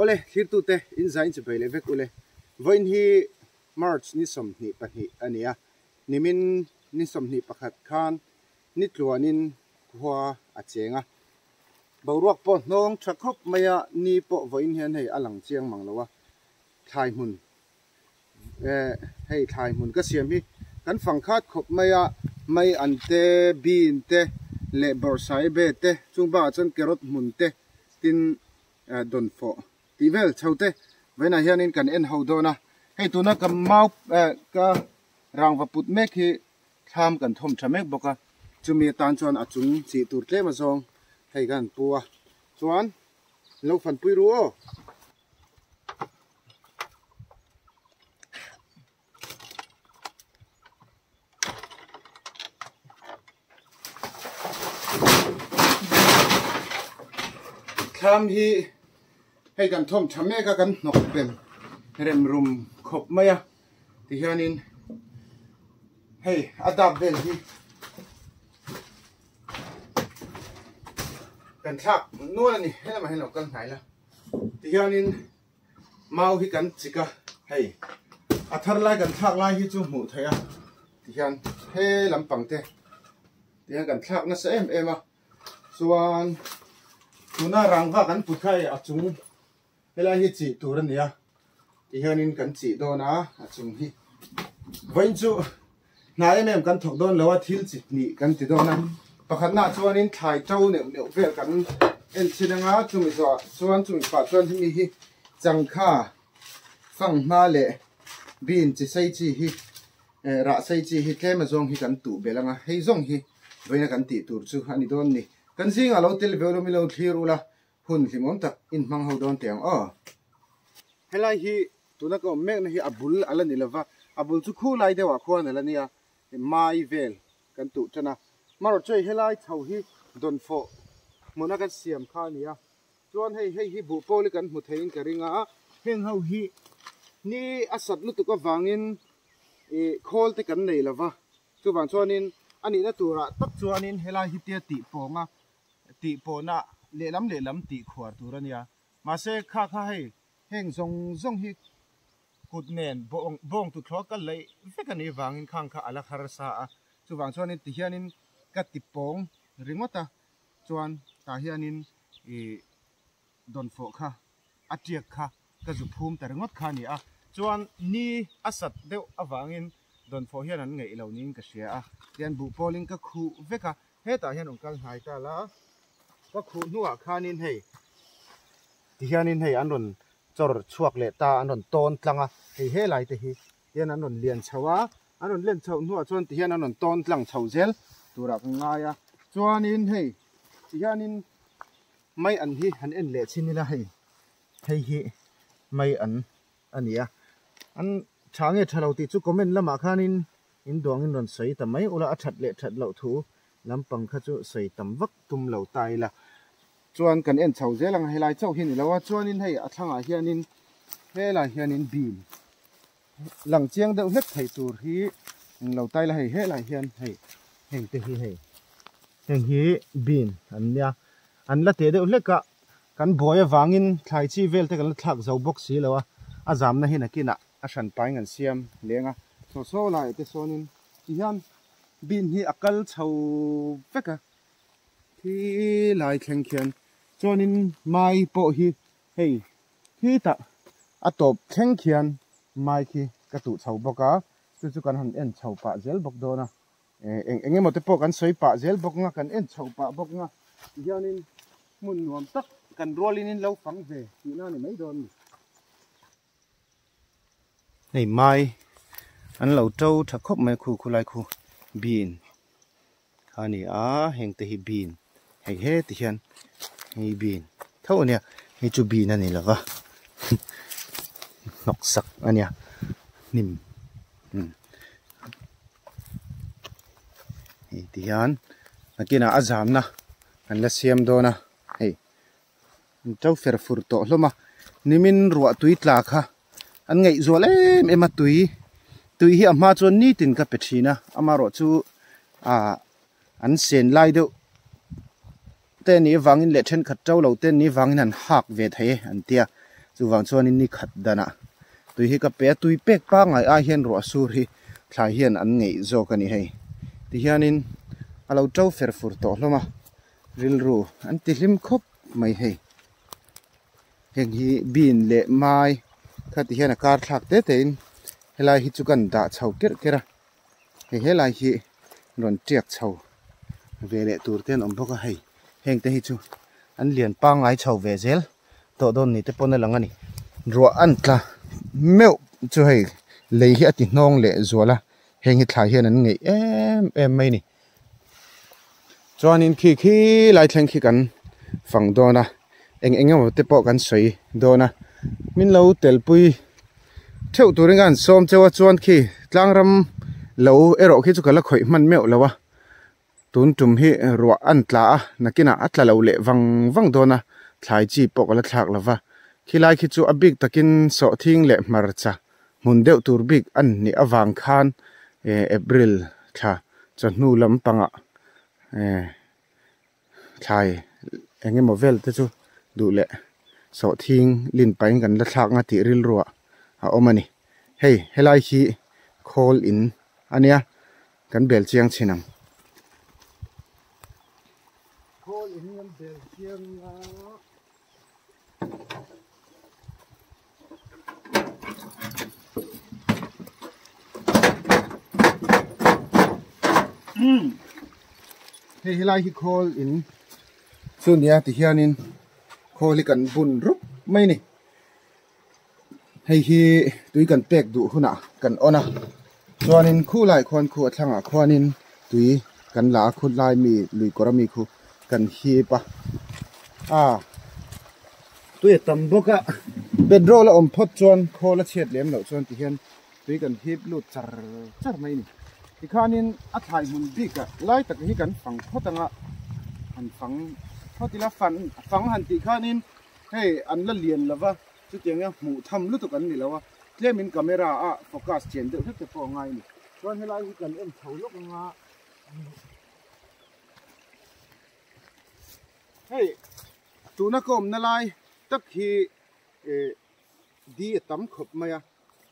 ole thir tu te in zain che bele vek ule voin hi march ni som ni pahi ania nimin ni som ni pakhat khan ni tluanin khwa achenga boruak po nong thakop maya ni po voin hian hei alang chiang manglowa thai mun hei thai mun ka siam hi kan phangkhat khop maya mai ante bin te le borsai be te chungba chan kerot mun te tin don fo tivel chaute vena hianin kan en hodona hei tuna kam mau ka rangwa put mek hi tham kan thom thamek boka chumi tan chuan achung chi tur tle ma zong hei gan puwa chuan lo fan pui ru o tham hi hei kan thom thamek ka kan nok pen rem rum khop maya ti hianin hei adap vel hi kan thak nuan ani hela ma helo kan ngai la ti hianin mau hi kan chika hei athar lai kan thak lai hi chu mu thaya ti hian he lampang te ti hian kan thak na sa em a chuan tuna rangwa kan puthai achung hela hi chi turan nia ti hianin kan chi dona achung hi voin chu na em kan thok don lawa thil chi ni kan ti dona pakhat na chuanin thai tau neu vel kan en chinanga chumi zo chuan chumi pa chuan hi hi changkha phang na le bin chi sei chi hi ra sei chi hi tlema zong hi kan tu belanga hei zong hi voina kan ti tur chu ani don ni kan sing alo tel velo mi lo thirula hun hlimom tak in mang ho don tiang o helai hi tuna ko mek na hi abul ala ni lova abul chu khu lai dewa khon ala nia mai vel kan tu chana maro choi helai chau hi don fo mona kan siam kha nia chuan hei hi bu poli kan mu thein ka ringa heng ho hi ni asat lu tu ka wangin khol te kan nei lova chu wang chuanin ani na tura tak chuanin helai hi te ti ponga ti pona lelam ti khwar turania ma se kha hei heng zong hi kut nen bong tu thlok ka lei vekani wangin khang kha ala khar sa a chu wang chuanin ti hianin ka ti pong ringota chuan ta hianin don fo kha atiak kha ka zu phum ta ringot kha ni a chuan ni asat deuh awangin don fo hian an ngei lo ning ka sia a tian bu polling ka khu veka heta hian ongkal hai ta la ka khu nuwa khanin hei ti hianin hei an ron chor chuak le ta an ron ton tlanga hei he lai te hi tian an ron lian chawa an ron len chau nuwa chuan ti hian an ron ton tlang chho zel tura ngaya chuanin hei ti hianin mai an hi han en le chinila hei hi mai an ania an change thalo ti chu comment lama khanin in dong in ron sei ta mai ula athat le that lo thu lampang kha chu sei tam vak tum lo tai la chuan kan en chho zelang helai chau hin lawa chuanin hei athanga hianin hela hianin bin lang chiang deuh hlek thei tur hi lo tai la hei hela hian hei heng te hi hei heng hi bin an nia an la te deuh hleka kan boya wangin thlai chi vel te kan thak zo box si lawa azam na hin akina a san pai ngan siam lenga so lai te sonin hian bin hi akal chho veka thi lai thleng khian chuanin mai po hi hei hi ta atop thleng khian mai khi ka tu chho boka chu kan han en chho pa zel bok dona enge mote po kan soi pa zel bok nga kan en chho pa bok nga hianin mun nuam tak kan rolin in lo phang ve ti na ni mai don nei mai an lo trâu thà khóc mai khu lai khu bin khani a heng te hi bin heng he ti hian hi bin thau ania hi chu bin ani lova nok sak ania nim hi ti hian akina azam na an la siam do na hei trâu fer fur to hloma nimin ruwa tui tla kha an ngei zual em a tui hi ama chuan ni tin ka pethina amaro chu an sen lai deuh te ni wangin le then khat trâu lo te ni wangin an hak ve thei an tia chu wang chuan in ni khat dana tui hi ka pe tui pek pa ngai a hian ro sur hi thlai hian an ngei zo ka ni hei ti hianin alo tau fer fur to hloma ril ru an ti hlim khop mai hei heng hi bin le mai kha ti hian a kar thlak te te in helai hi chu kan da chho ker kera helai hi ron tiak chho ve le tur ten om boka hei heng te hi chu an lian pa ngai chho ve zel to don ni te pon lang ani ro an tla meu chu hei lei hi ati hnong le zuala heng hi thlai hian an ngei em mai ni chuan in khi lai thleng khi kan phang dona eng te po kan soi dona min lo tel pui theu turin gan som chewa chuan khi tlangram lo ero khi chu kala khoi man meu lawa tun tum hi ro an tla nakina atla lo le wang dona thlai chi po kala thlak lawa khilai khi chu abik takin so thing le marcha mun deuh tur bik an ni awang khan april tha chanu lam panga thai enge movel te chu du le so thing lin pain kan la thlak nga ti ril ro a omani hei helai hi call in ania kan bel chiang chinam call in kan bel chiang hei helai hi call in chunia ti hianin call hi kan bun rup mai ni hei hi tui kan pek du huna kan ona chuanin khu lai khon khu athlanga khwanin tui kan la khut lai mi lui korami khu kan hi pa tui tam boka bedroll om phot chuan khola chet lem lo chuan ti hian tui kan hip lut char mai ni ti khanin a thlai mun bika lai tak hi kan phang photanga an phang photila phang han ti khanin hei an la lian lawa chu tianga mu tham lu tu kan ni lawa tlemin camera a focus chen de te po ngai ni chuan helai hi kan em thau lok nga hei tuna kom na lai tak hi di tam khop maya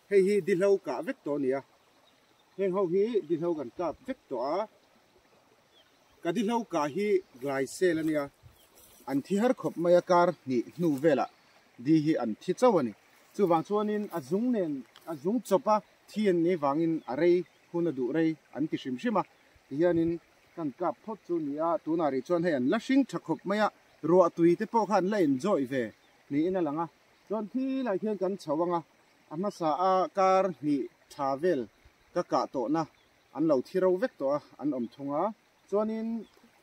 hei hi di hlo ka vek to nia heng ho hi di hlo kan ka vek to a ka di hlo ka hi glai sel ania an thi har khop maya kar ni nu vela di hi an thi chawani chu wang chuanin azung chopa thien ni wangin arei huna du rei an ti shim shima hianin kan ka phot chu nia tunari chuan hei an la hring thakop maya ro atui te po khan la enjoy ve ni ina langa chuan thi lai khian kan chawanga ama sa a kar ni travel ka to na an lo thiro vek to an om thunga chuanin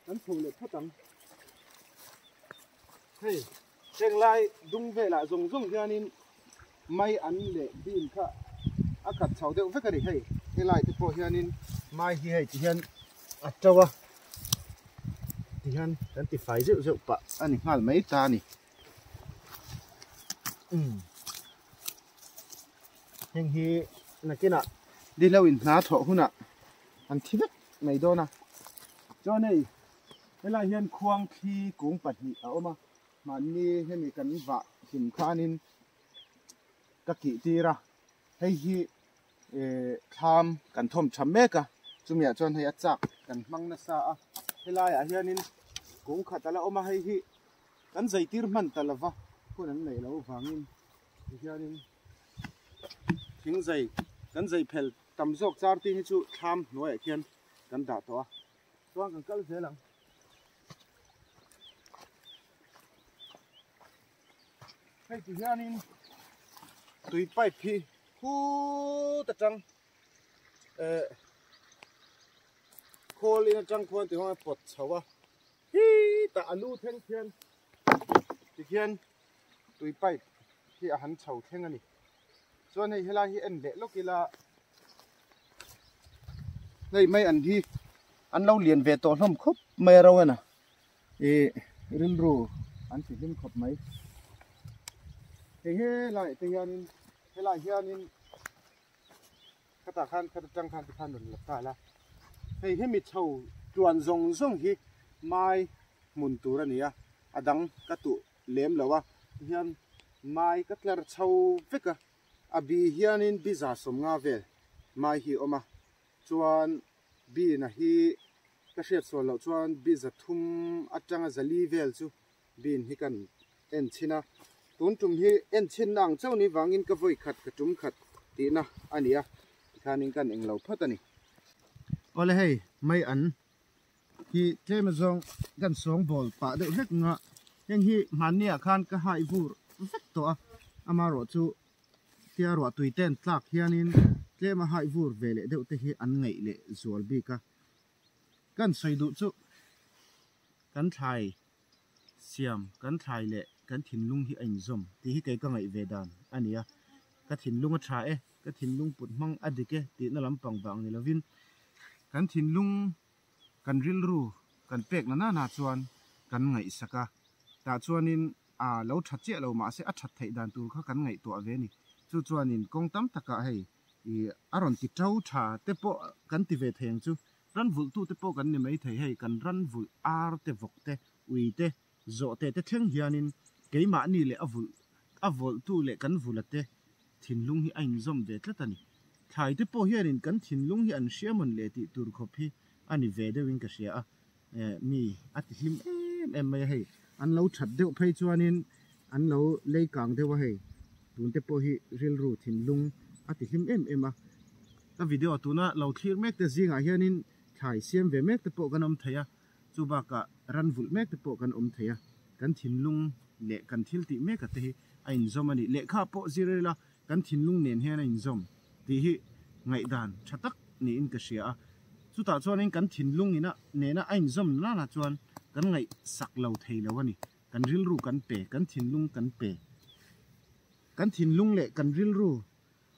an thule phatang hei cheng lai dung ve la zong hianin mai an le bin kha a khat chau deuh vekari hei helai te po hianin mai hi hei ti hian a tawa ti hian kan ti fai zeu pa ani ngal mai ta ni heng hi nakina di lo in na tho huna an thi vek mai dona cho nei helai hian khuang khi kung pahni a oma mani hemi kan va him khanin ka ki tira hei hi tham kan thom tham meka chumia chon hei achak kan mangna sa a helai a hianin kung khatala oma hei hi kan zaitir man talawa kun an nei lo wangin hianin thing zai kan zai phel tam zok char ti hi chu tham noi khian kan da to a chuan kan kal zelang hei ti hianin tui pai phi hu ta chang khol in chang khon ti hoi pot chawa hi ta alu theng khian ti khian tui pai hi a han chho theng ani chuan hei helai hi en le lokila nei mai an hi an lo lian ve to hlom khop mai ro na ril ru an ti lim khop mai helai te hianin helai hianin kata khan chang khan ti khan nun la ta la hei hemi chho chuan zong hi mai mun tur ania adang ka tu lem lawa hian mai katlar chau veka abi hianin biza som nga vel mai hi oma chuan bi na hi ka hriat sawl lo chuan biza thum atanga zali vel chu bin hi kan en china tun tum hi en chin nang chau ni wangin ka voi khat ka tum khat ti na ania khanin kan englo phatani ole hei mai an hi tlema zong kan song bol pa de hek nga heng hi mania khan ka hai vur vek to a amaro chu tia ro tuiten tlak hianin tlema hai vur vele de te hi an ngei le zual bi ka kan soidu chu kan thai siam kan thai le kan thin lung hi ain zom ti hi kai ka ngai ve dan ania ka thin lung a tha e ka thin lung put mang adike ti na lampang wang ni lovin kan thin lung kan ril ru kan pek na na chuan kan ngai saka ta chuanin a lo that che lo ma se a that thei dan tur kha kan ngai to ave ni chu chuanin kong tam taka hei I aron ti tau tha te po kan ti ve theng chu ran vul tu te po kan ni mai thei hei kan ran vul ar te vok te ui te zo te te theng hianin keima ni le avol tu le kan vulate thin lung hi ain zom ve tlatani thai te po hianin kan thin lung hi an shiamon le ti tur khopi ani ve de wing ka sia a mi ati him em mai hei an lo that deuh phei chuanin an lo lei kang dewa hei tun te po hi ril ru thin lung ati him em a ka video tuna lo clear mek te zinga hianin thai siam ve mek te po kan om theya chuba ka ran vul mek te po kan om theya kan thin lung le kan thil ti mek ka te hi ain zom ani le kha po zirela kan thin lung nen hian ain zom ti hi ngai dan thatak ni in ka sia a chu ta chuan kan thin lung ina nena ain zom na na chuan kan ngai sak lo thei lo ani kan ril ru kan pe kan thin lung kan pe kan thin lung le kan ril ru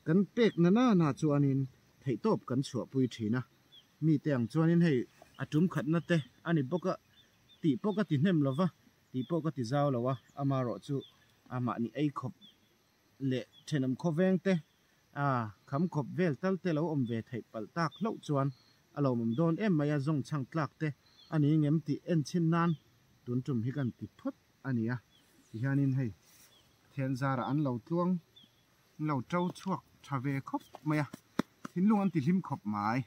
kan pek na chuanin thei top kan chhuah pui thina mi teng chuanin hei atum khat na te ani boka ti poka ti hnem lova ti poka ti zaw lowa amaro chu ama ni ei khop le thenam khoveng te kham khop vel tal te lo om ve thei pal tak hlo chuan alo mum don em maya zong chang tlak te ani ngem ti en chin nan tun tum hi kan ti phot ania ti hianin hei thian zara an lo tluang lo trau chuak thave khop maya thin lung an ti hlim khop mai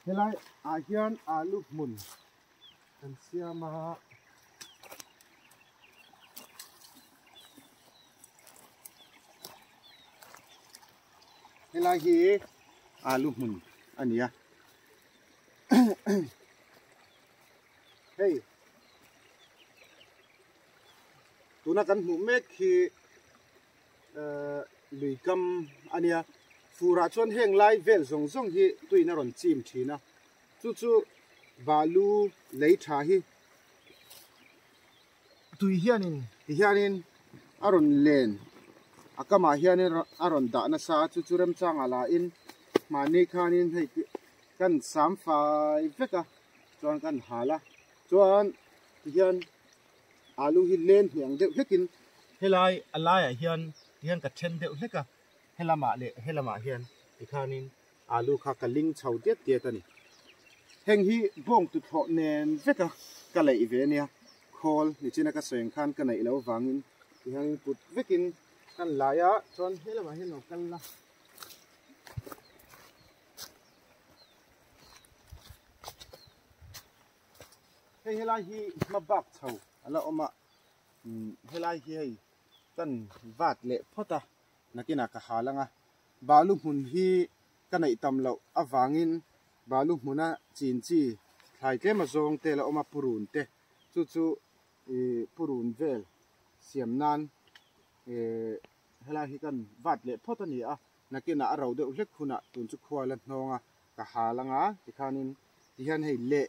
helai a hian alu mun kan siama helai hi alu mun ania hey tuna kan mu mek khi lui kam ania fura chuan heng lai vel zong zong hi tuina ron chim thina chu valu lei tha hi tui hianin aron len akama hianin aron da na sa chu rem chang ala in mani khanin hei kan sam fai veka chuan kan hala chuan hian alu hi len hiang deuh hlekin helai alaya hian ka then deuh hleka helama hian ikhanin alu kha kaling chho tiat ani heng hi bong tu tho nen veka ka lei ve nia khol ni china ka soeng khan ka nei lo wangin hian put vekin kan laya chuan helama hian no kal la helai hi mabak chho ala oma helai hi hei kan vat le phota nakina ka halanga balu mun hi kanai tam lo awangin balu muna chinchi thlai tle ma zong te la oma purun te chu purun vel siam nan helai hi kan vat le phota ni a nakina aro de hlek khuna tun chu khwala hnonga ka halanga tikhanin tihan hei le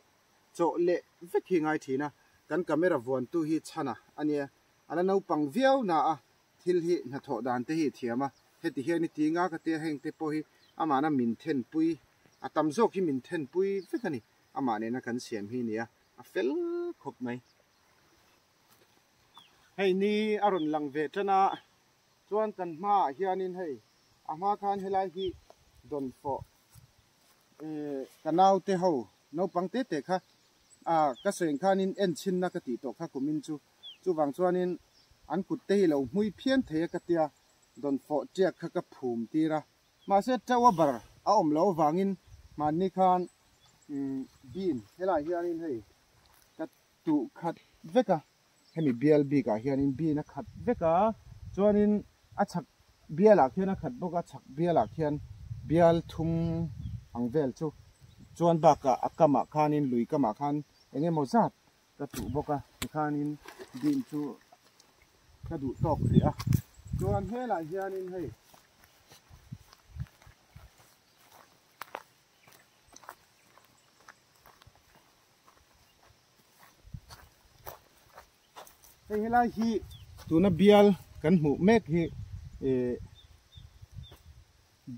cho le vekhi ngai thina kan camera von tu hi chana ania ala no pang viau na a thil hi na tho dan te hi thiama heti hian ni tinga ka te heng te po hi amana min then pui atam zo ki min then pui vekani ama ne na kan siam hi nia a fel khop mai hei ni aron lang ve tana chuan kan ma hianin hei ama khan helai hi don fo kanau te ho no pang te te kha ka soeng khanin en chin na ka ti to kha kumin chu wang chuanin an kut te hi lo hui phian the ka tia don fo chek kha ka phum tira ma se chawa bar a om lo wangin man ni khan bin helai hianin hei ka tu khat veka hemi blb ka hianin bin a khat veka chuanin a chak biala khian a khat boka chak biala khian bial thum angvel chu chuan ba ka akama khanin lui kama khan enge mozat ka tu boka khanin bin chu ka du tok ria chuan helai hianin hei helai hi tuna bial kan mu mek hi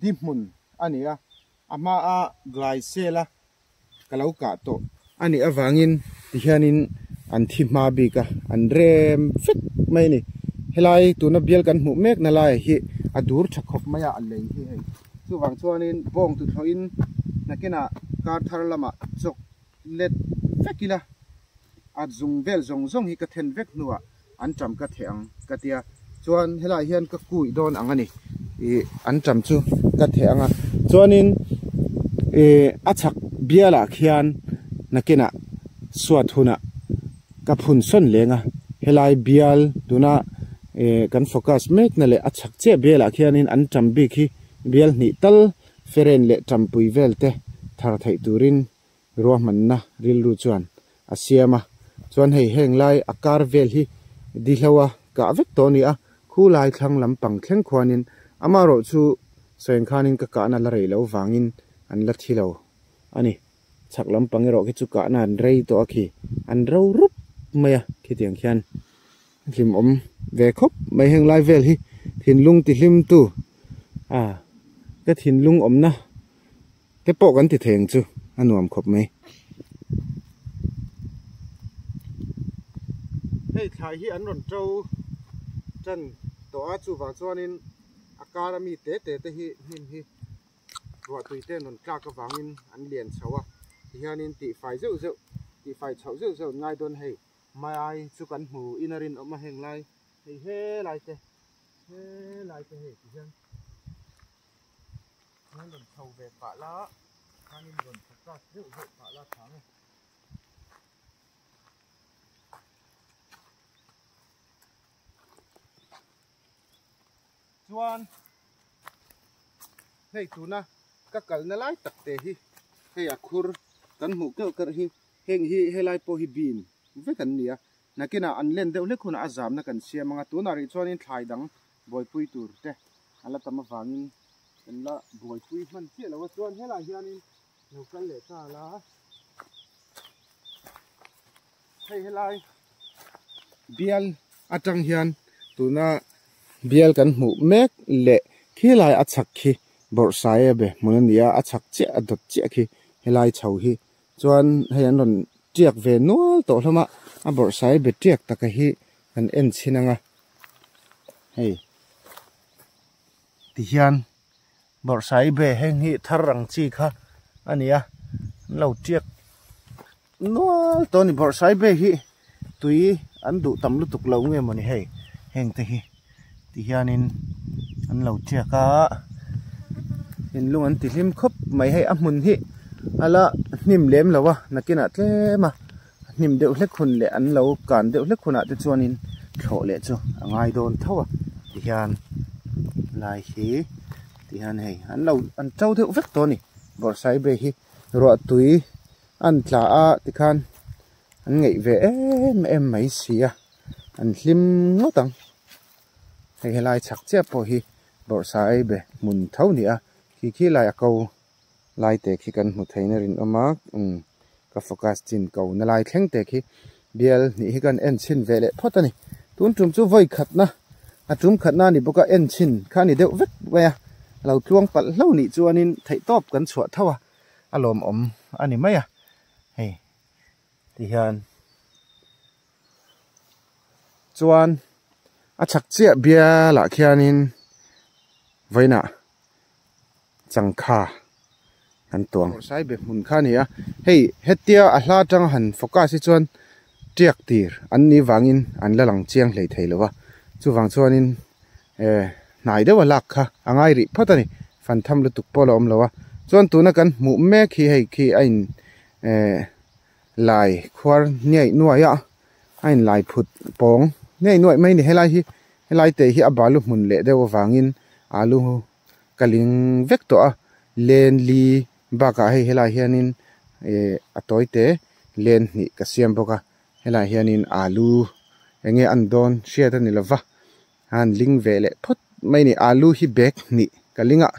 dimun ania ama a glaisela kalauka to ani awangin hianin an thima bi ka an rem fit mai ni helai tuna bial kan mu mek na lai hi adur thakop maya alei hi hei chu wang chuanin bong tu thoin nakena kar thar lama chok let fekila at zung vel zong zong hi ka then vek nuwa an cham ka theng ka tia chuan helai hian ka kui don angani an cham chu ka theng a chuanin achak biala khian nakena suat huna ka phun son lenga helai bial tuna kan focus mek na le achak che biala khianin an cham bi khi bial ni tal feren le champui velte thar thai turin ro manna ril ru chuan asiama chuan hei heng lai akar vel hi dihlawa ka vek to ni a khu lai thlang lampang thleng khwanin amaro chu soeng khanin ka na la rei lo wangin an la thilo ani chak lampang ro ki chu ka na an rei to akhi an ro rup maya ki tiang khian hlim om ve khop mai heng lai vel hi thin lung ti hlim tu ka thin lung om na te po kan ti theng chu anuam khop mai hei thai hi an ron trâu chân to a chu wa chuanin akara mi te hi him hi ro tui te non tla ka wangin an lian chawa hianin ti fai zeu zeu ti fai chau zeu zeu ngai don hei mai ai chu kan hmu inarin oma heng lai hei he lai te hei ti hian nan ron chau ve pa la hanin ron thaka zeu zeu pa la thang chuan hei tuna ka kalna lai takte hi hei akhur kan hmu keu kar hi heng hi helai po hi bin ve kan nia nakina an len deuh le khuna azam na kan siamanga tuna ri chuanin thlai dang boipui tur te ala tama wangin kan la boipui man che lawa chuan helai hianin local le ta la hei helai bial atang hian tuna bial kan hmu mek le khilai achak khi borsai be munania achak che adot che khi helai chho hi chuan hei an ron tiak ve nual to hlama a borsai be tiak taka hi kan en chinanga hei ti hian borsai be heng hi tharang chi kha ania lo tiak nual to ni borsai be hi tui an du tam lu tuk lo nge mani hei heng te hi ti hianin an lo tiaka in lung an ti hlim khop mai hei a hmun hi ala hnim lem lawa nakina tlema hnim deuh hlek khun le an lo kan deuh hlek khuna te chuanin thlo le chu angai don thawa ti hian lai hi ti hian hei an chau deuh vek to ni borsai be hi ro tui an tla a ti khan an ngei ve em mai sia an hlim ngotang hei helai chak che po hi borsai be mun thau ni a khi lai a ko lai te khi kan hmu theina rin oma ka focus chin ko na lai thleng te khi bial ni hi kan en chin vele photani tun tum chu voi khatna a tum khatna ni boka en chin khani deuh vek wa lo tluang pal hlo ni chuanin thei top kan chhuah thawa alom om ani maya hei ti hian chuan a chak che bia la khianin voina changkha an tuang sai be mun kha nia hei hetia a hla tang han focus hi chuan tiak tir an ni wangin an la lang chiang hlei thei lowa chu wang chuanin nai deuh lak kha angai ri phatani fan tham lu tuk polo om lowa chuan tuna kan mu me khi hei khi ain lai khwar nei nuaya ain lai phut pong nei nuai mai ni helai te hi abalu mun le deuh wangin alu kaling vek to a len li baka hei helai hianin atoi te len ni ka siam boka helai hianin alu enge an don share ni lova han ling vele phot mai ni alu hi bek ni kalinga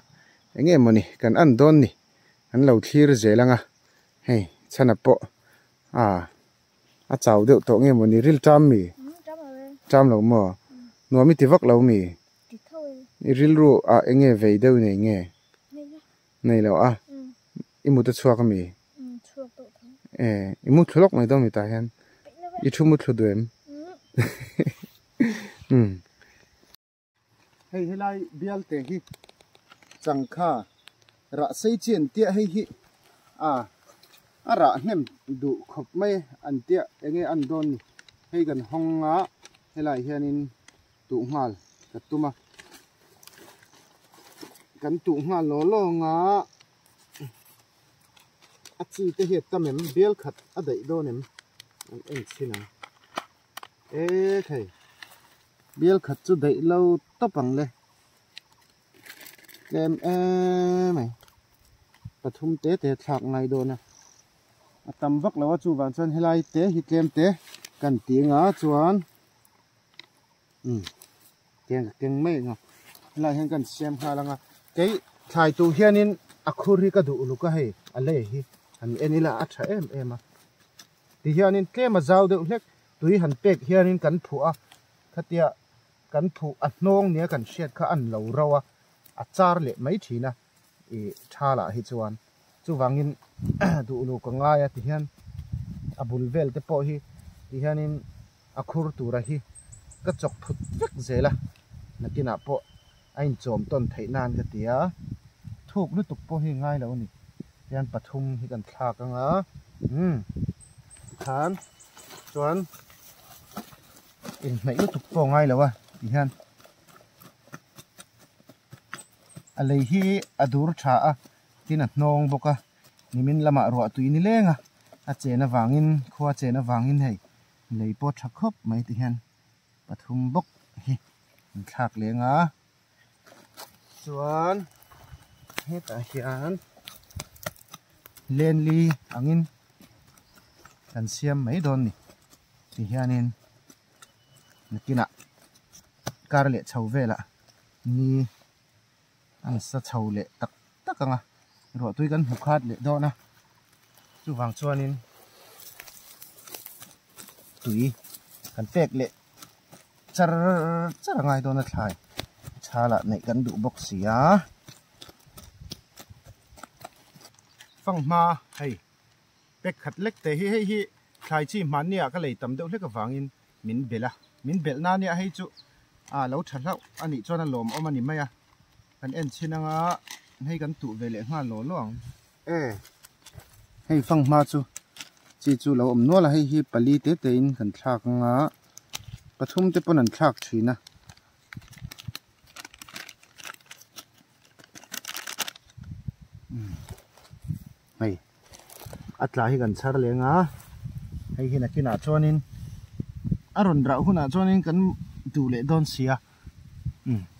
enge moni kan an don ni an lo thlir zelanga hei chana po a chaw deuh to nge moni ril tam mi tam lo mo nuami ti vak lo mi ril ru a enge vei deuh nei nge nei lo a imu ta chuak mi imu thlok mai do mi ta hian I thu mu thlu duem hei helai bial te hi changkha ra sei chen tia hei hi ara hnem du khop mai an tia enge an don ni hei gan honga helai hianin tu ngal katuma kan tu ngal lo nga achi te he tamem bial khat adai do nem an en china thei bial khat chu dai lo topang le kem mai pathum te thak ngai do na atam vak lawa chu wan chan helai te hi tlem te kan ti nga chuan keng mai nga helai hen kan siam kha langa ke thai tu hianin akhuri ka du lu ka hei ale hi an enila a tha em a ti hianin tlema zaw de hlek tui han pek hianin kan phu a khatia kan phu a hnong nia kan shet kha an lo rawa a char le mai thina thala hi chuan chu wangin du lu ka nga ya ti hian abul vel te po hi ti hianin akhur tura hi ka chok phut vek zela nakina po ain chom ton theinan ka tia thuk lu tuk po hi ngai lo ni hian pathum hi kan thlak anga khan chuan in mai lu tuk po ngai lo wa ti hian alei hi adur tha a tin a hnong boka nimin lama ro tui ni lenga a chena wangin khuwa chena wangin hei leipo thakhop mai ti hian pathum bok hi thak lenga chuan heta hian lenli angin kan siam mai don ni ti hianin nakina karle chho vela ni an sa chho le tak takanga ro tui kan hukhat le do na chu wang chuanin tui kan pek le char ngai do na thlai chala nei kan du box sia phang ma hei pek khat lek te hi thlai chi man nia ka lei tam deuh hlek awangin min bel na nia hei chu lo thahlau ani chona lom omani maya kan en chinanga hei kan tu vele nga lo long hei phang ma chu chi chu lo om no la hei hi pali te in kan thlak nga pathum te pon an thlak thina hei atla hi kan char lenga hei hi nakina chuanin aron rau huna chuanin kan du le don sia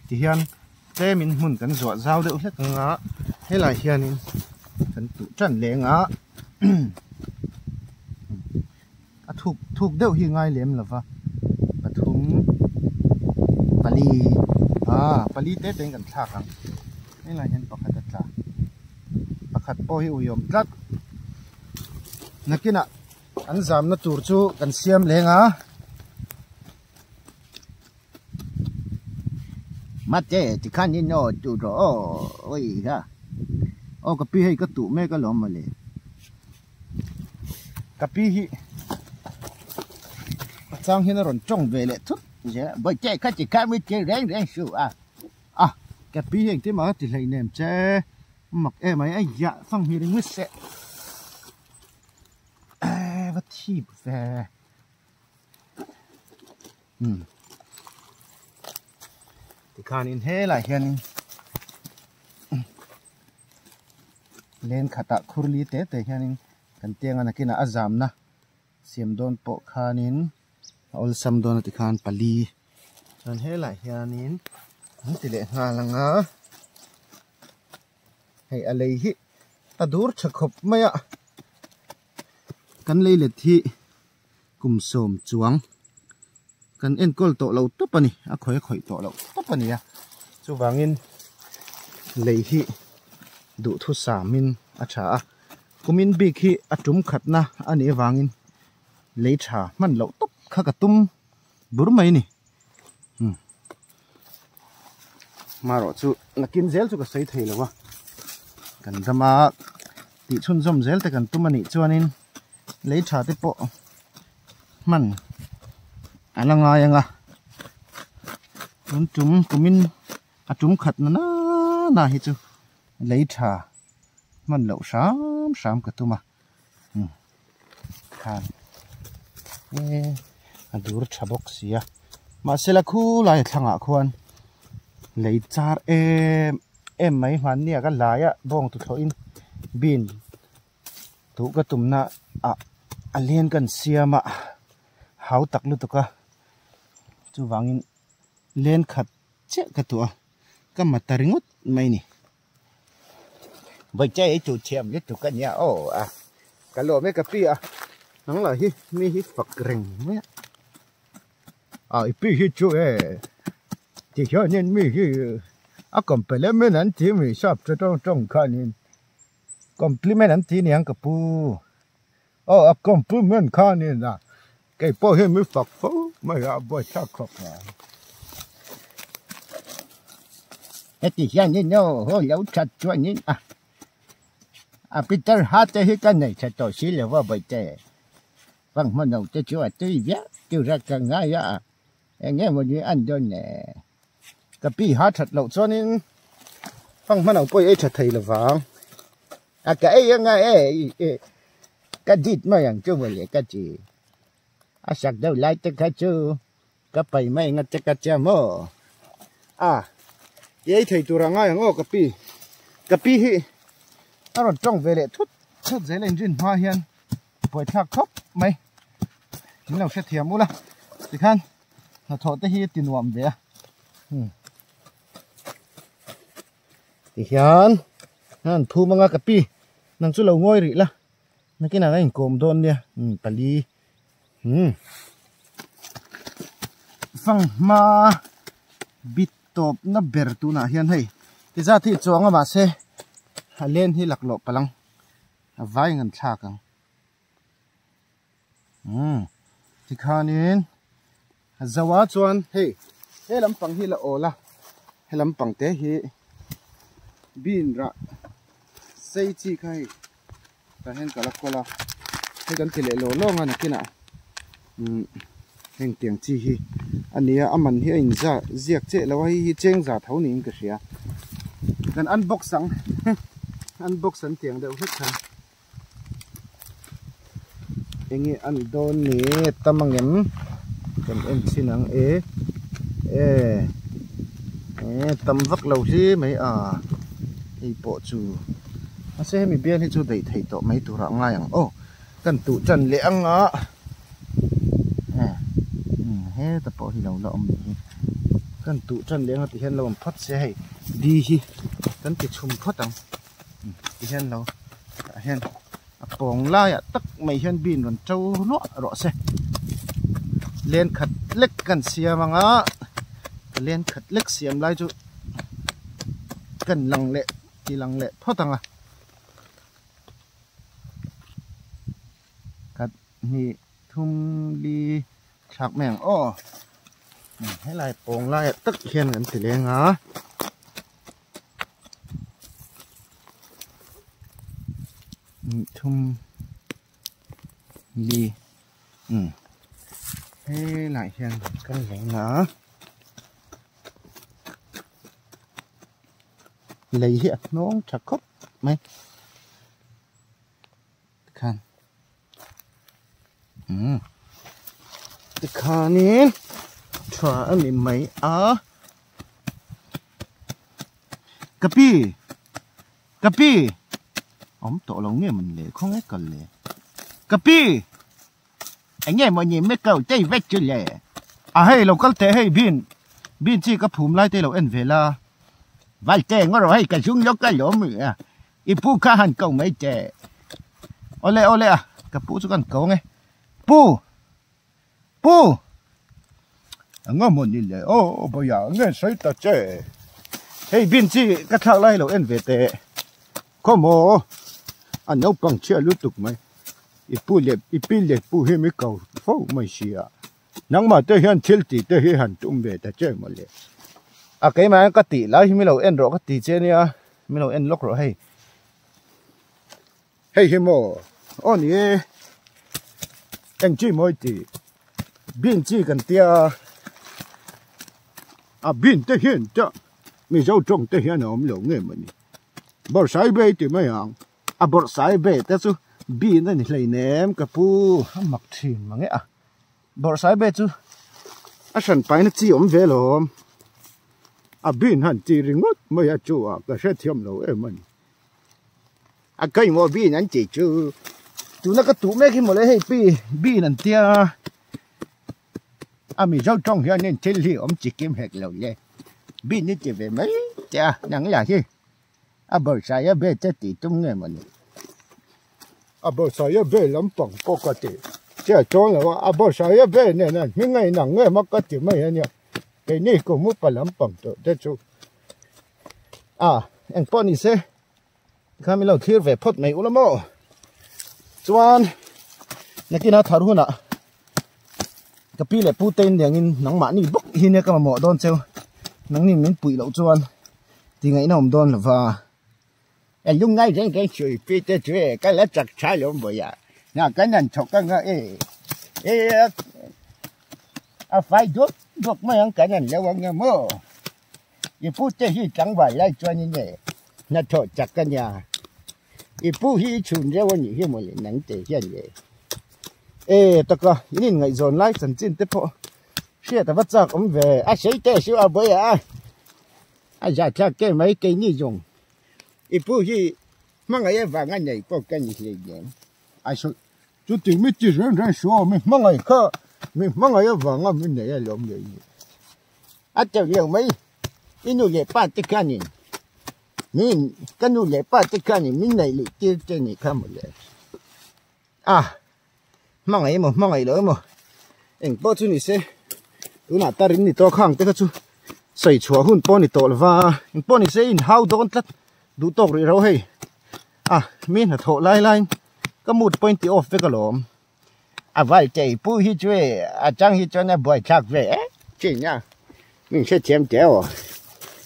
ti hian te min mun kan zo zaw deuh hlek nga helai hianin kan tu tran lenga a thuk deuh hi ngai lem lova pathum pali te kan thlak ang helai hian pakhat atla pakhat po hi uyom tlat nakina an zam na tur chu kan siam lenga mate ti khan ni no tu ro oi ha o ka pi hei ka tu me ka lom male ka pi hi chang hin ron chong ve le thut je boi che ka chi ka mi che reng su ka pi hei te ma ti lei nem che mak e mai ai ya phang hi ring se what he ve thì khan in he lại hiền lên khata khurli te te hiền kan tiang ana kina azam na siam don po khan in ol sam don ti khan pali chan he lại hiền in ti le nga langa hay alei hi adur chakhop maya kan lei le thi kum som chuang kan en kol to lo to pani a khoi to lo to pani ya chu wangin lei hi du thu samin a tha kumin bi khi atum khatna ani wangin lei tha man lo top kha ka tum bur mai ni maro chu nakin zel chu ka sei thei lo wa kan dama ti chun zom zel te kan tum ani chuanin lấy trà tiếp bộ mặn alanga yanga chúng mình chúng khát na hi chu lấy trà mặn lẩu sám cái tu mà khan adur chabok sia mà sẽ là khu lại thằng ạ khoan lấy char em mấy hoàn nia cái lái á bong tụt thôi in bin tụ cái tụm na alien kan siama hau tak lu tuka chu wangin len khat che ka tu ka mataringut mai ni vai chai chu chem ye tu ka nya o ka lo me ka pi nang la hi mi hi fak reng me pi hi chu ti cho nên mi hi compliment an ti mi sap trong khanin compliment an ti niang ka pu compliment khanin na cái po hi mi fak fo mai boy cha khop ti cho nên no ho lâu chat cho nên Peter hát hi cái này sẽ tổ sĩ là vai chai vâng mà nó cho tôi biết kêu ra cả ngay nghe một như anh đơn nè cái pi hát thật lâu cho nên vâng mà nó bôi ấy thật thầy là vâng cái ngay cái gì màอย่างchưa vậy cái gì sạc đâu lại tới cái chứ cái bầy mày ngắt cái chém mò vậy thầy tụi rằng ai ngô cái pi hi nó trong về lệ thút dễ lên trên hoa hiền bồi thác khóc mày chính là sẽ thiểm mua la thì khan là thọ tới hi tiền wầm về thì hiền han thu mang cái pi nang chú lâu ngồi rị la nó cái nào anh cồm đôn nha pali phăng ma bít top nó ber tu na hiền hay cái giá thị trường mà xe lên hi lạc lộ palang vai ngan thak ang thì khanin zawa chuan he lampang hi la ola he lampang te hi bin ra sei chi khai ta hen kala kola he kan tile lo lo nga nakina heng tiang chi hi ania aman hi in za ziak che lawa hi cheng za thau ning ka sia kan unbox sang unbox an tiang deuh hết khan engi an don ni tamangem kan em chinang tam vak lo hi mai hi po chu ase mi bian hi chu dei thei to mai tu ra nga yang kan tu chan le anga he ta po hi lo lo om ni kan tu chan le nga ti hen lo om phat se hai di hi kan ti chum phatang ti hen lo hen pong la ya tak mai hen bin ron chau lo ro se len khat lek kan siam anga len khat lek siam lai chu kan lang le ti lang le photanga kat ni thum li thak meng hay lại pong la ya tak hen kan ti le nga thum li hay lại hiện căn lẽ ngã lấy hiện nó chặt khóc mấy khan khan ní thỏa mình mấy cà pi ông tổ lòng nghe mình lệ không hết cần lệ cà pi anh nghe mọi nhìn mấy câu tay vét chưa lệ à hay lâu cái hay bin chỉ có phùm lại tay lâu anh về là vài trẻ ngó rồi hay cả chúng nhóc cái lỗ mì à ít pu cá hàn câu mấy trẻ ô lê à cái pu cho con câu nghe pu ngó một nhìn lệ ô bây giờ nghe sấy ta trẻ hay bin chỉ cái thằng lại lâu anh về tệ có mồ anh nấu bằng chia lúa tục mày ít pi lệ pu hay mấy câu phô mày xì à nắng mà tới hiện thiếu tí tới hiện trung về ta chơi mà lệ à cái mà cái tí lại mới lâu ăn rồi cái tí chơi nha mới lâu ăn lóc rồi hay mồ ô nè anh chỉ mới tí biên chỉ cần tia à biên tới hiện cho mình giàu trồng tới hiện nó mới lâu nghe mà nè bỏ sai bê thì mấy hàng à bỏ sai bê ta chú biên này lấy ném cái pu mặc thìn mà nghe à bỏ sai bê chú à sẵn phải nó chỉ về rồi à biên hẳn chỉ riêng ngót mấy à chú à cái sẽ thiêm lâu em mình à cái mà biên anh chỉ chú nó cái tủ mấy cái mà lấy hay biên anh tia à mình giàu trong hiện nên chơi li chỉ kiếm hết lâu vậy biên nó chỉ về mấy cha nắng là chứ à bỏ sai à bê chết tí tung nghe mình à bỏ sai à bê lắm bằng bao cái tí chứ cho là à bỏ sai à bê này những ngày nắng nghe mắc cái tí mấy anh nhỉ cái này cũng muốn phải lắm bằng đó đấy chú à anh bọn này sẽ khi mình lâu thiệt về phốt này u lắm ô chuan nhà kia nó thở luôn ạ cái pi lại pu tên để nhìn nắng mát đi bốc hin này cái mà mỏ đòn treo nắng nhìn mình bụi lậu chuan thì ngày nào đòn là và anh lúc ngay cái chửi pi tới chửi cái lá chặt trái luôn bây giờ nhà cái này chọc cái ê à phải đốt mấy anh cái này lâu anh nghe mơ y pu tới hi chẳng phải lại cho như vậy nó thọ chặt cái nhà y pu hi chun raวันนี้mà lại nắng tới hiện vậy ê tất cả nhìn ngày dồn lại chân chín tiếp po xe ta bắt ra cũng về à xây tới siêu à bây à à giờ chắc cái mấy cái như dùng y pu hi mang ngày vàng anh này có cái gì vậy à số chú tìm mấy chỉ rồi số mình mang ngày khác mình mang ngày vàng anh mình này làm gì à chào nhiều mấy inu le pa te kani min kanu le pa te kani min này le tiêu cho你看một lệ à mang ngày nữa mà anh bao chú này sẽ tú nào ta đến thì to khang thế cái chú sấy chua hun bao này to là va anh bao này sẽ in hao đón tất đủ to rồi đâu hay à min là thọ lai có một point off với cái lồng à vài chạy pu hi chơi à trang hi cho nên buổi chắc về chỉ nha mình sẽ chém chéo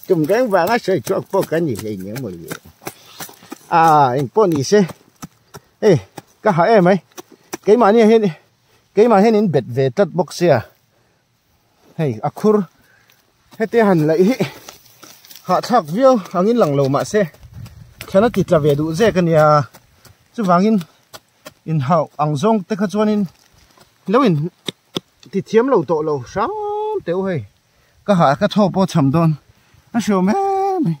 chúng đến và nó sẽ cho bao cái gì vậy nhớ mọi người à anh bọn đi xe ê cái hỏi em ấy cái mà hiện bệt về tất bốc xe hey akur hết tiền hẳn lại họ thắc view hàng in lằng lầu mà xe cho nó tịt là về đủ dễ cái nhà chứ vàng in hậu ăn rong tất cả cho nên lâu in thì thiếm lầu tổ lầu sáng tiêu hay cái hỏi cái thô bao chầm đòn nó sớm mày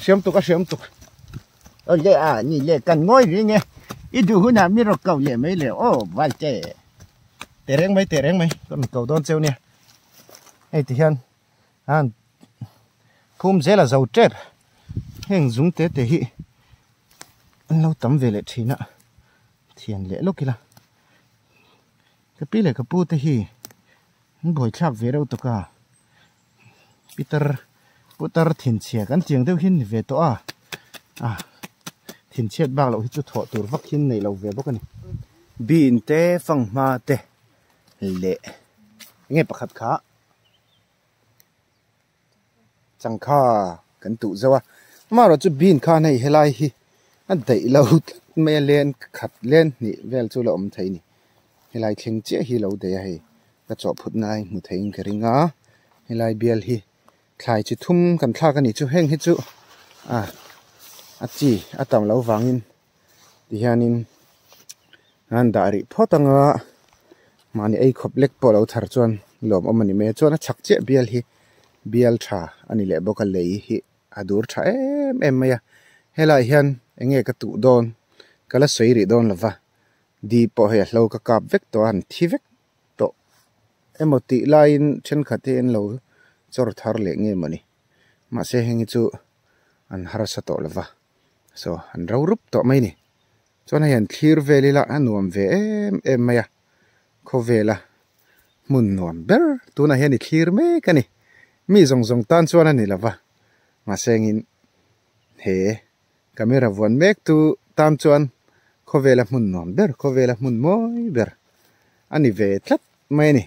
sớm tục ở đây à nhìn đây cần ngồi đi nghe ít đủ hôm nào mới được cầu vậy mấy liệu ô vài trẻ tè reng mấy con cầu đón treo nè hay thì han phum dễ là giàu chết hình dung tế tế hị lâu tắm về lại thì nè thiền lẽ lúc kia là cái pi lại cái pu tế hị buổi chạp về đâu tụi cả Peter thiền chia cái tiếng đâu hin về to à thiền chia bao lâu chút thọ từ vắc hin này lâu về bốc này bin te phăng ma te lệ nghe bạc khát khá chẳng kha cần tụ dâu mà rồi chút bin kha này hay lai hi anh đẩy lâu mẹ lên khát lên nè về chỗ lợm thấy nè hay lai khen chế hi lâu đấy hay cái chỗ phút này một thấy cái ring á hay lai biel hi khai chỉ thum cần thà cái này chú heng hết chú à chỉ tầm lâu vàng in thì hiện anh đã đi phốt tăng à mà này ai khop lek bỏ lâu thar chuan lom ông này mẹ chuan chắc chế biel hi biel thà anh này lại bốc cái lấy hi adur tha em maya helai hian enge ka tu don kala soiri don lova di po he hlo ka kap vek to an thi vek to emoti line chen khate en lo chor thar le nge mani ma se hengi chu an harasa to lova so an rawrup to mai ni chona hian thlir velila anuam ve em maya kho vela mun nuam ber tuna hian ni thlir me kani mi zong zong tan chuan ani lova ma sengin he camera von mek tu tam chuan kho vela mun nuam ber kho vela mun moi ber ani ve tlat mai ni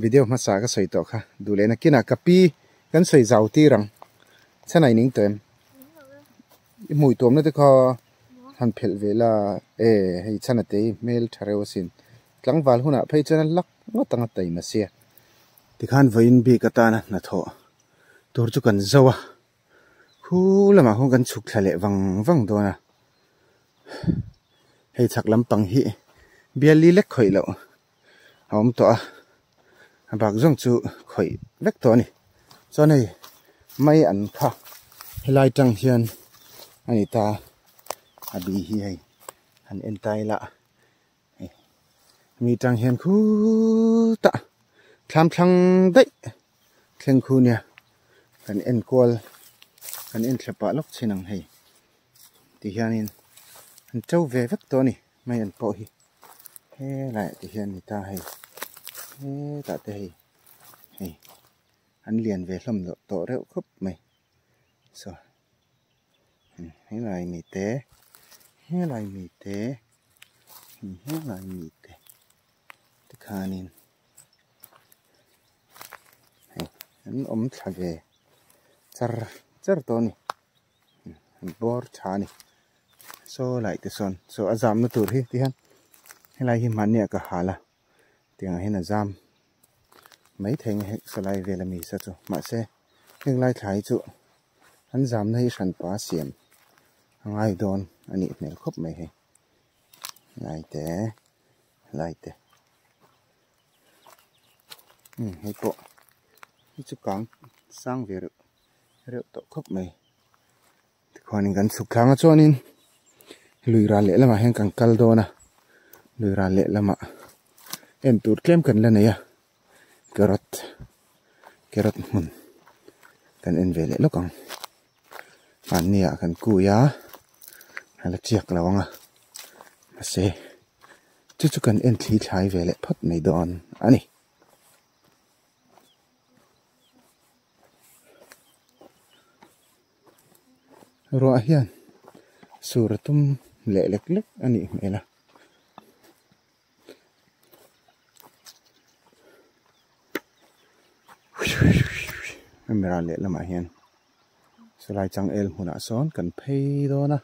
video ma sa ka soi to kha dule na kina kapi kan soi zau ti rang chanai ning tem mui tom na te kha han phel vela hei chana te mail thareu sin tlangwal huna phei chana lak ngotanga tai ma sia tikhan voin bi katana na tho tur chu kan zawa hu lama hong kan chuk thlale wang wang dona hei chak lampang hi biali lek khoi lo hom to a bak zong chu khoi vek to ni cho nei mai an kha helai tang hian ani ta abi hi hei an entai la mi tang hian khu ta thlam thlang dai thleng khu nia kan en kol kan en thlepa lok chinang hei ti hianin an chau ve vek to ni mai an po hi he lai ti hian ni ta hei he ta te hei an lian ve hlom lo to reuh khop mai so he lai mi te he lai mi te he lai mi te tikhanin hei an om thla ve char to ni bor tha ni so lai te son so azam na tur hi ti han helai hi mania ka hala tiang hen azam mấy thèn salai về là mì sa chu mà se nhưng lai thai chu an zam nei san pa siam ngai don ani mel khop mai he lai te hei po hi chu kang sang ve reu to khop mai khoan gan suk thang chuanin lui ra le lama hen kan kal do na lui ra le lama em tur tlem kan la nei ya carrot mun kan en ve le lokang an nia kan ku ya hala chiak lawanga ase chu kan en thli thlai ve le phat mai don ani ro hian suratum le lek ani mela camera le lama hian salai chang el huna son kan phei do na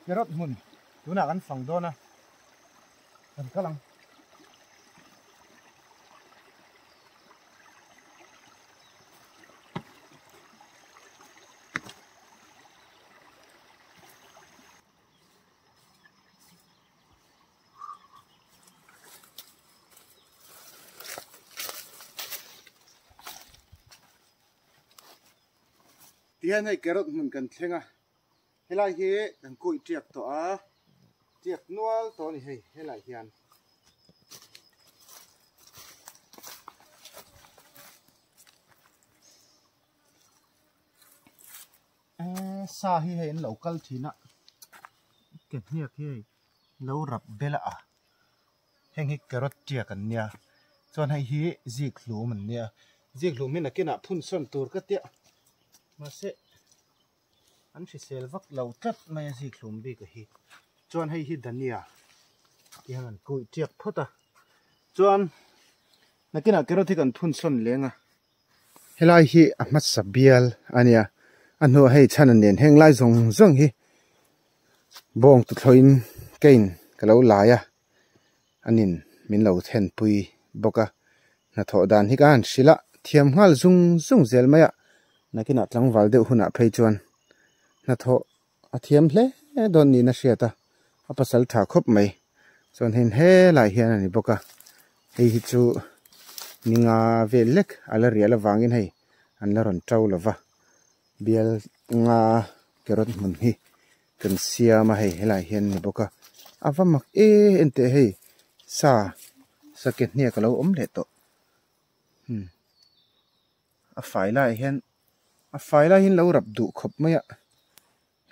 carrot mun tuna kan phang do na kan kalang tian hay carrot mun kan thlenga helai hi kan koi tiak to a tiak nual to ni hei helai hian sa hi hei local thina ke hniak hi lo rap bela a heng hi carrot tiak kan nia chon hei hi zik hlum an nia zik hlum hin akina phun son tur ka tia mà sẽ anh sẽ sel vắt lâu tất mai gì khum bi cái hi chọn hay hi dania thì hàng cùi chiếc phốt à chọn là cái nào cái đó thì cần phun son lên à helai hi amat sabial ania anh hồ hay chăn nền heng lai zong zong hi bong tụt thoin kein cái lâu lại à anin min lâu then pui boka na thọ đàn hi kan sila thiam hal zung zung zel maya na kina tlang wal de huna phei chuan na tho a thiam hle don ni na siata a pasal tha khop mai chon hin he lai hian ani boka hei hi chu ninga velek ala riala wangin hei an la ron tau lova bial nga kerot mun hi kan siama hei helai hian ni boka avamak ente hei sa saket nia kalau le to a fai lai hin lo rap du khop maya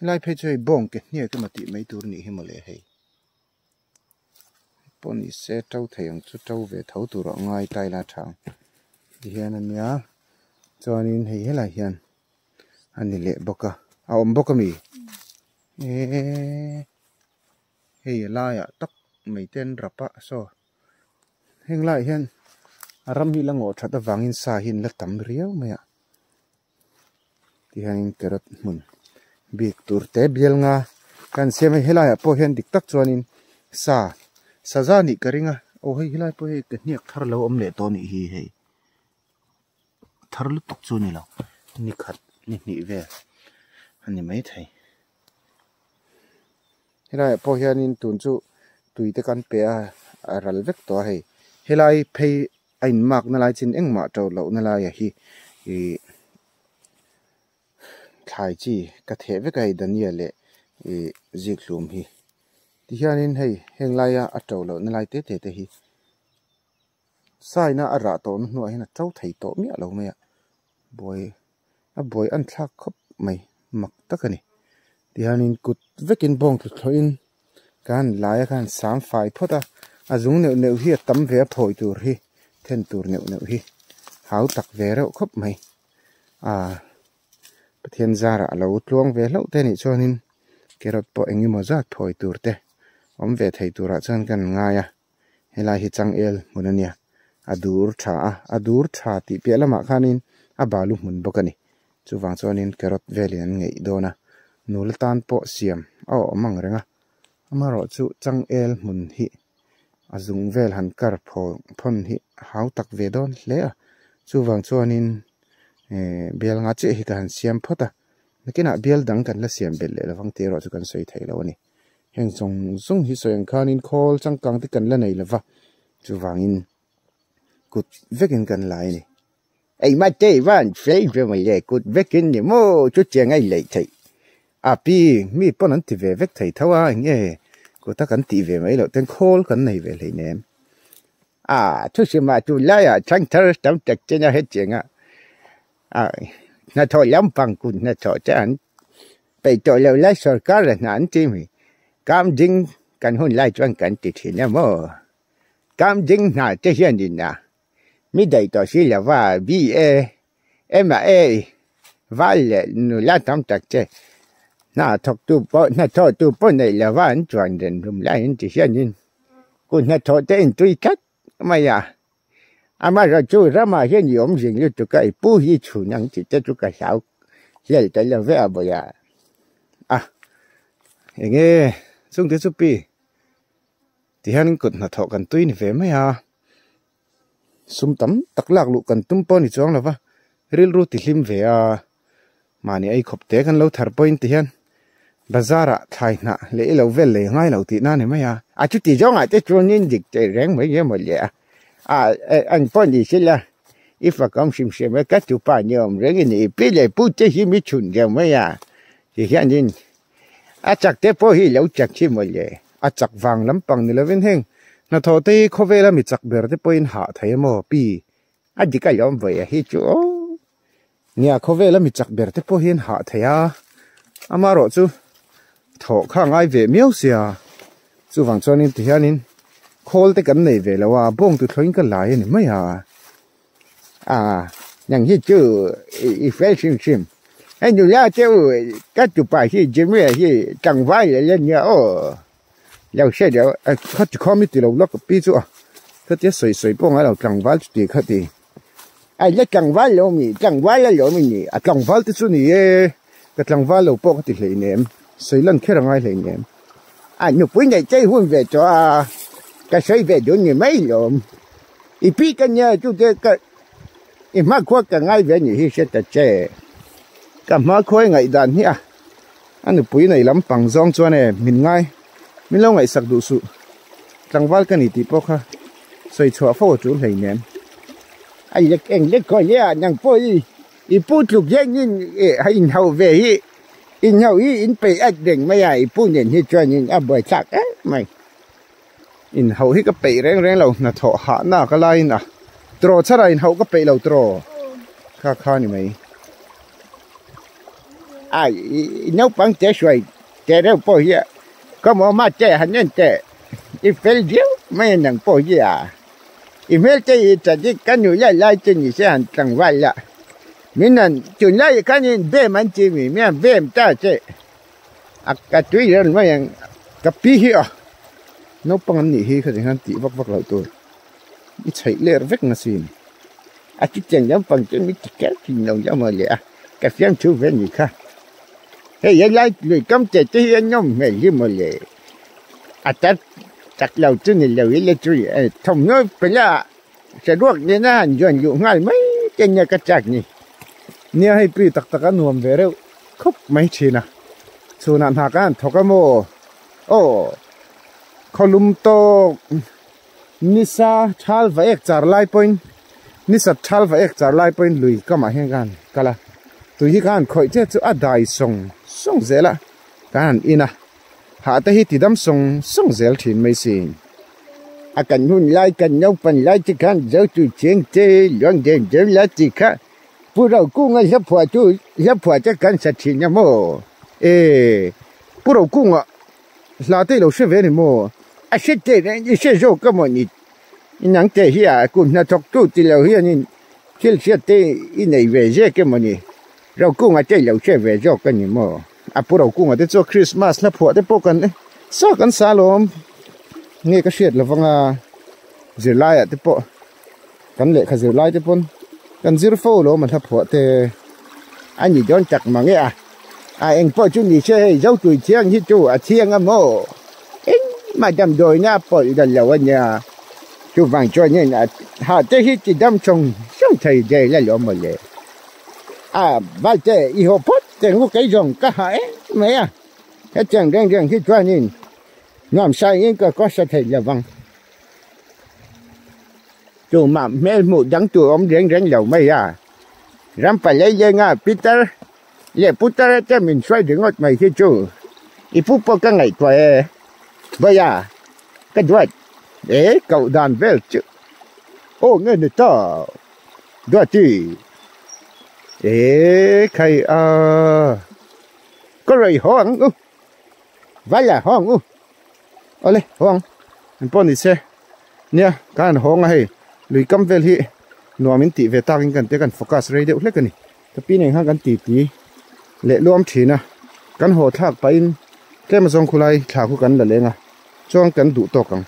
lai phe choi bong ke nia ke mati mai tur ni hi mole hei poni se tau theyang chu tau ve thau tur ngai tai la thang di hian ania chuanin hei helai hian ani le boka a om boka mi hei la ya tak mai ten rapa so heng lai hian aram hi lango thata wangin sa hin la tam riau maya ti hanin kerot mun bik tur te bial nga kan siam helai po hian dik tak chuanin sa saza ni karinga o hei hilai po hei ke niak thar lo om le to ni hi hei thar lu tok chu ni lo ni khat ni ve ani mai thai helai po hian in tun chu tuite kan pe a ral vek to hei helai phei ain mak na lai chin engma to lo na lai hi i khai chi ka the ve kai daniel le i ziklum hi ti hianin hei henglaya atau lo na lai te hi sai na ara to nu a hin a chau thei to mi alo me boy an thak khop mai mak takani ti hianin kut vekin bong thu thoin kan laya kan sam fai phota azung neu hi tam ve phoi tur hi then tur neu hi hau tak ve ro khop mai pathian zara lo tluang ve lo te ni chonin kerot po engi mo zat phoi tur te om ve thei tura chan kan nga ya helai hi chang el munania adur tha ti pelama khanin abalu mun bokani chuwang chonin kerot velian ngei dona nultan po siam mang renga amaro chu chang el mun hi azung vel han kar phon hi hau tak ve don hle a chuwang chonin bial nga che hi kan siam phota nakina bial dang kan la siam bel le lawang te ro chu kan soi thei lo ni heng zung hi soyang khanin khol changkang ti kan la nei lawa chuwangin kut vekin kan lai ni ei ma te van frei ve mai le kut vekin ni mo chu chiang ai lei thei pi mi pon an ti ve vek thei thawa nge ko ta kan ti ve mai lo ten khol kan nei ve le nem thu si ma tu la ya chang thar tam tak chena he chenga na tho lam pang kun na tho chan pe to lo la sarkar na an ti mi cam ding kan hun lai chuan kan ti thi na mo cam ding na te hian din na mi dai to si la wa bi ma vale nu la tam tak che na thok tu po na tho tu po nei la wa an chuan den rum lai an ti hian din kun na tho te in tui kat ma ya ama ra chu ra ma hian yom jing lu tu kai pu hi chu nang ti te tu ka sao lel ta la ve a bo ya enge chung te chu pi ti han kut na tho kan tui ni ve mai sum tam tak lak lu kan tum po ni chong lawa ril ru ti hlim ve mani ai khop te kan lo thar point ti hian bazara thai na le lo vel le ngai lo ti na ni mai chu ti jong te chuan in dik te reng mai ye mo le an pon di sila if a kam sim sim ka tu pa nyom reng ni pi le pu te hi mi chun ge mai ti hian din chak te po hi lo chak chi mo le chak wang lampang ni lovin heng na tho te khovela mi chak ber te point ha thai mo pi di ka yom ve hi chu nia khovela mi chak ber te po hin ha thaya amaro chu tho kha ngai ve miau sia chu wang chonin ti hianin khol te kan nei ve lawa bong tu thloin ka lai ni mai yang hi chu I fel sim anh dù la theo các chụp bài thì chỉ mới thì chẳng vai lên nhà lâu xe đó khách chỉ không biết từ lâu lắm biết chưa khách chỉ soi bông ở đâu chẳng vai thì khách thì ai lấy chẳng vai lâu mi chẳng vai là lâu mi nhỉ chẳng vai thì số nhỉ cái chẳng vai lâu bông thì lấy ném soi lần kia là ngay lấy ném nhục với này chơi hôn về cho cái soi về chỗ người mấy lộn ít biết cái nhà chú cái mà qua cái ngay về nhỉ sẽ thật chơi cái mà khôi ngày đàn nhỉ anh bùi này lắm bằng rong cho này mình ngay mình lâu ngày sạc đủ sự trăng vál cái này tí bốc ha xoay chua phô chú này ném ai giấc anh giấc coi nhá nhang bôi i pu chụp giang nhìn hay in hậu về hi in hậu hi in pe ác đỉnh mấy ai pu nhìn hi cho nhìn à bơi chắc á mày in hậu hi cái pe reng reng lâu na thọ hạ na cái lai na trò chắc là in hậu cái pe lâu trò kha kha như mày ai nấu bằng chế xoay chế đâu bôi hi có mà chế hành nhân chế i phèn diêu mấy nàng bôi hi à i mấy chế chỉ cái nhủ lại trên như thế chẳng vai là mình ăn chuyện lại cái gì bể mình chỉ mình bể ta chứ cái túi rồi mà yang cái pi hi à nó bằng anh hi cái gì hắn chỉ vắt vắt lại tôi đi chạy lên vét nó xin chỉ chẳng dám bằng chân mình chỉ kéo thì nông dám mà vậy cái phiên chú về gì khác hey vậy lại người cắm chạy chứ anh nhóm mày gì mà vậy chắc lâu chứ này lâu ít chú thông nói phải là sẽ ruột như thế nào dọn dụ ngay mấy cái nhà cái chạc nhỉ nia hay pi tak tak an nuam ve reu khop mai china chunan ha kan thokamo o kholum to nisa thal va ek char lai point nisa thal va ek char lai point lui kama hen gan kala tu hi kan khoi che chu adai song zela kan ina ha ta hi tidam song zel thin mai sin a kan hun lai kan nhau pan lai chi kan zo tu cheng te long den jem la chi kha bữa đầu cung ấy lấp phổi chắc cắn sạch chỉ nhau mồ bữa đầu cung à là đây là sẽ về này mồ sẽ thế này sẽ rồi cái mồ nhỉ nắng thế hi à cũng là chọc tu thì là hi nhỉ sẽ thế này về dễ cái mồ nhỉ đầu cung à đây là sẽ về rồi cái nhỉ mồ bữa đầu cung à đây cho Christmas lấp phổi đây bốc cần đấy sao cần xa lắm nghe cái chuyện là vâng giữ lại à đây bộ cần lệ khá giữ lại đây bốnกันซิร์ฟโฟโลมันทับหัวแต่อันนี้ย้อนจักมาเงี้ยเองพอจุนี่เชื่อเจ้าตุยเชียงที่จู่เชียงอ่ะโมเอ็งมาดำโดยหน้าปล่อยดันแล้ววันเนี่ยจู่ฟังช่วยเนี่ยหาเจ้าที่จะดำชงช่างไทยใจแล้วหลอมเลยว่าเจ้าอีหัวพดแต่งูไก่จงก็หายไหมแค่จังเรื่องที่ช่วยนี่น้ำใส่เองก็สะเทือนระวังchú mà mẹ một đắng chú ông rèn đầu mày rắm phải lấy dây Peter lệ Peter cho mình xoay đứng ngót mày khi chú ít phút bao cái ngày tuổi bây cái đuôi cậu đàn về chứ nghe được to đuôi gì khai có rồi hoang vậy là hoang ole hoang anh bọn đi xe nha cái anh hoang hay lùi cắm về hi nua mình tị về ta cần tới cần focus radio lấy cái này cái pin này ha cần tị lệ luom chỉ na cần hồ thác pain cái mà trong khu này thác khu cần là lên cho cần đủ to cần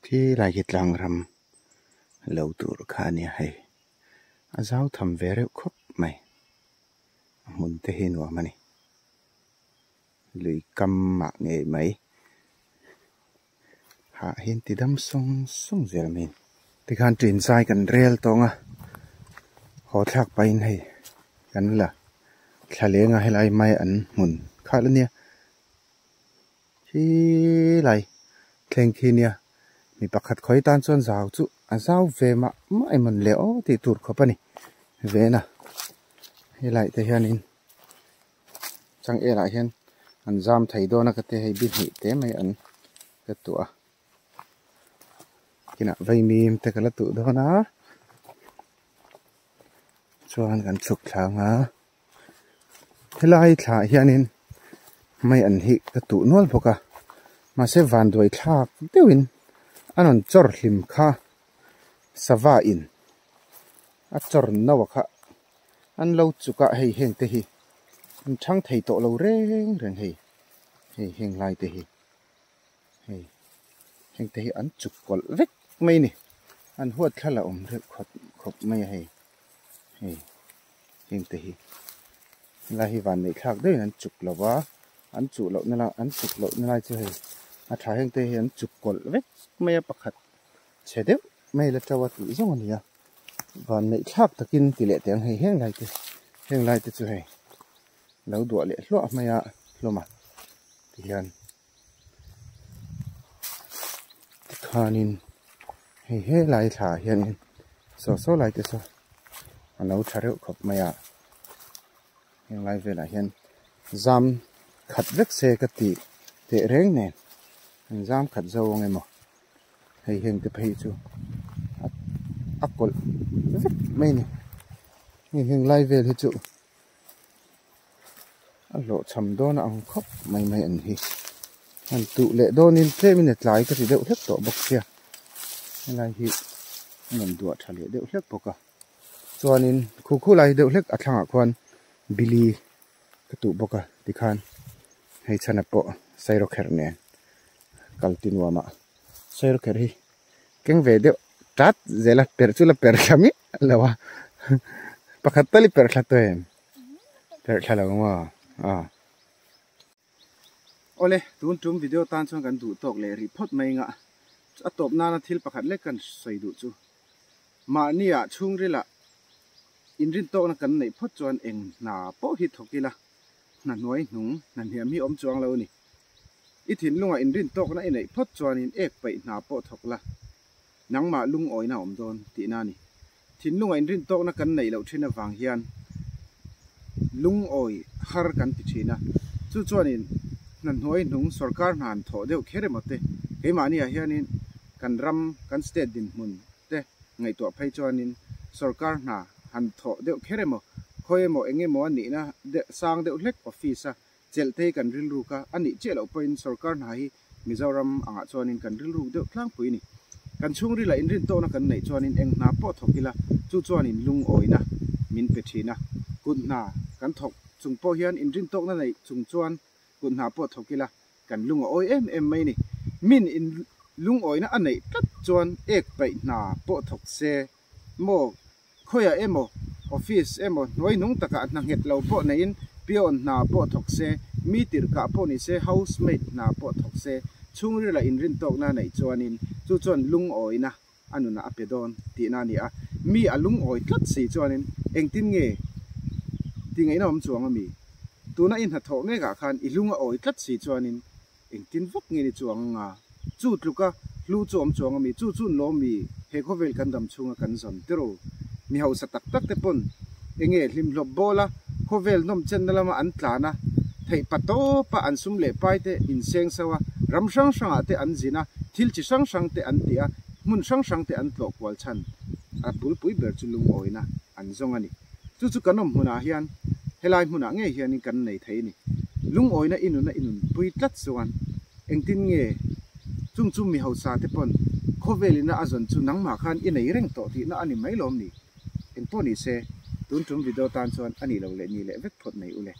thì lại cái lăng ram lâu tuổi khá nia hay giáo thầm về rêu khóc mày muốn thế hin vào mà này lùi cắm mạng nghề mấy hạ hiện thì đâm sông dẻo mình thì khán truyền sai cần rel tông họ thạc bay này cần là khá lẽ hay lại mai ăn muốn khá lớn nha thì lại khen khi nha mình bắt khát khói tan xuân rào chú rào về mà mãi mình léo thì tụt khó này về nè hay lại thì hiện in chẳng e lại hiện ăn giam thấy đó là cái thế hay biết hị thế mấy ăn cái tụa kina vay mìm te kala tu do na chuan kan chuk thanga helai thla hianin mai an hi ka tu nol boka ma se van doi thak deuin anon chor hlim kha sawa in a chor nawa kha an lo chuka hei heng te hi an thang thei to lo reng hei heng lai te hi heng te hi an chuk kol vek mấy nè anh huột khá là ổn được khóc mấy hay hiện tại là hy vọng này khác đấy anh chụp là quá anh chụp lậu nên là anh chụp lậu nên là chơi thay hiện tại anh chụp cột vết mấy bạc hạt chế đẹp mấy là trâu tự giống như và nãy tháp ta kinh tỷ lệ tiếng hay heng lại thì chú hay nấu đũa lệ lọ mày ạ lọ mà thì khanin he lại thả hiện so lại thì so nấu chả rượu khop mày ạ heng lại về lại hiện giam khát vết xe cái tỷ tệ rèn nè giam khát dâu ngay mà hay heng thì phải chú apple vết mày nè heng lại về thì chú lộ chầm đó là ông khóc mày anh hi anh tụ lệ đó nên 3 minute lại cái gì đều hết tổ bọc kia này hi mình đuổi trả lệ đều hết bọc à cho nên khu lại đều hết ở thằng quan Billy cái tụ bọc à thì khan hay chăn bộ say rock her nè cần tin vào mà say rock her hi cái về đều tát dễ là per kami là pakat tali per khát thôi per khát là không ole tun tum video tan chong kan du tok le report mai nga atop na na thil pakhat le kan soi du chu ma nia chung rila inrin tok na kan nei phot chuan eng na po hi thokila na noi nung na hiam hi om chuang lo ni I thin lunga inrin tok na nei phot chuan in ek pai na po thokla nangma lung oi na om don ti na ni thin lunga inrin tok na kan nei lo thina wang hian lung oi har kan ti thina chu chuan in nan hoi nung sarkar nan tho deuh khere mate ke mani a hianin kan ram kan state din mun te ngai to phei chuanin sarkar na han tho deuh khere mo khoi mo enge mo ani na de sang deuh hlek office a chelte kan ril ru ka ani chelo point sarkar na hi Mizoram anga chuanin kan ril ru deuh tlang pui ni kan chungri la inrin to na kan nei chuanin eng na po thokila chu chuanin lung oina min pe thina kun na kan thok chung po hian inrin tok na nei chung chuan kun na po thokila kan lung oi em mai ni min in lung oi na anei tat chuan ek pai na po thok se mo khoya emo office emo noi nung taka na nget lo po na in pion na po thok se mi tir ka po ni se housemate na po thok se chungri la inrin tok na nei chuanin chu chuan lung oi na anuna apedon ti na ni a mi a lung oi tlat si chuanin engtin nge tingai na om chuang mi tuna in ha tho me ga khan ilunga oi tlat si chuanin engtin vok nge ni chuang nga chu tluka lu chom chuang mi chu chun lo mi he khovel kan dam chunga kan zon tero mi hausa tak tak te pon enge hlim lob bola khovel nom chen lama an tlana thei pato pa an sum le pai te in seng sawa ram sang sang ate an zina thil chi sang sang te an tia mun sang sang te an tlo kwal chan a pul pui ber chu lung oina an zong ani chu chu kanom huna hian helai huna nge hian in kan nei thei ni lung oina inun pui tlat chuan engtin nge chung chung mi hausa te pon khovelina azon chu nangma khan i nei reng to ti na ani mai lom ni en poni se tun tum video tan chuan ani lo le ni le vek phot nei ule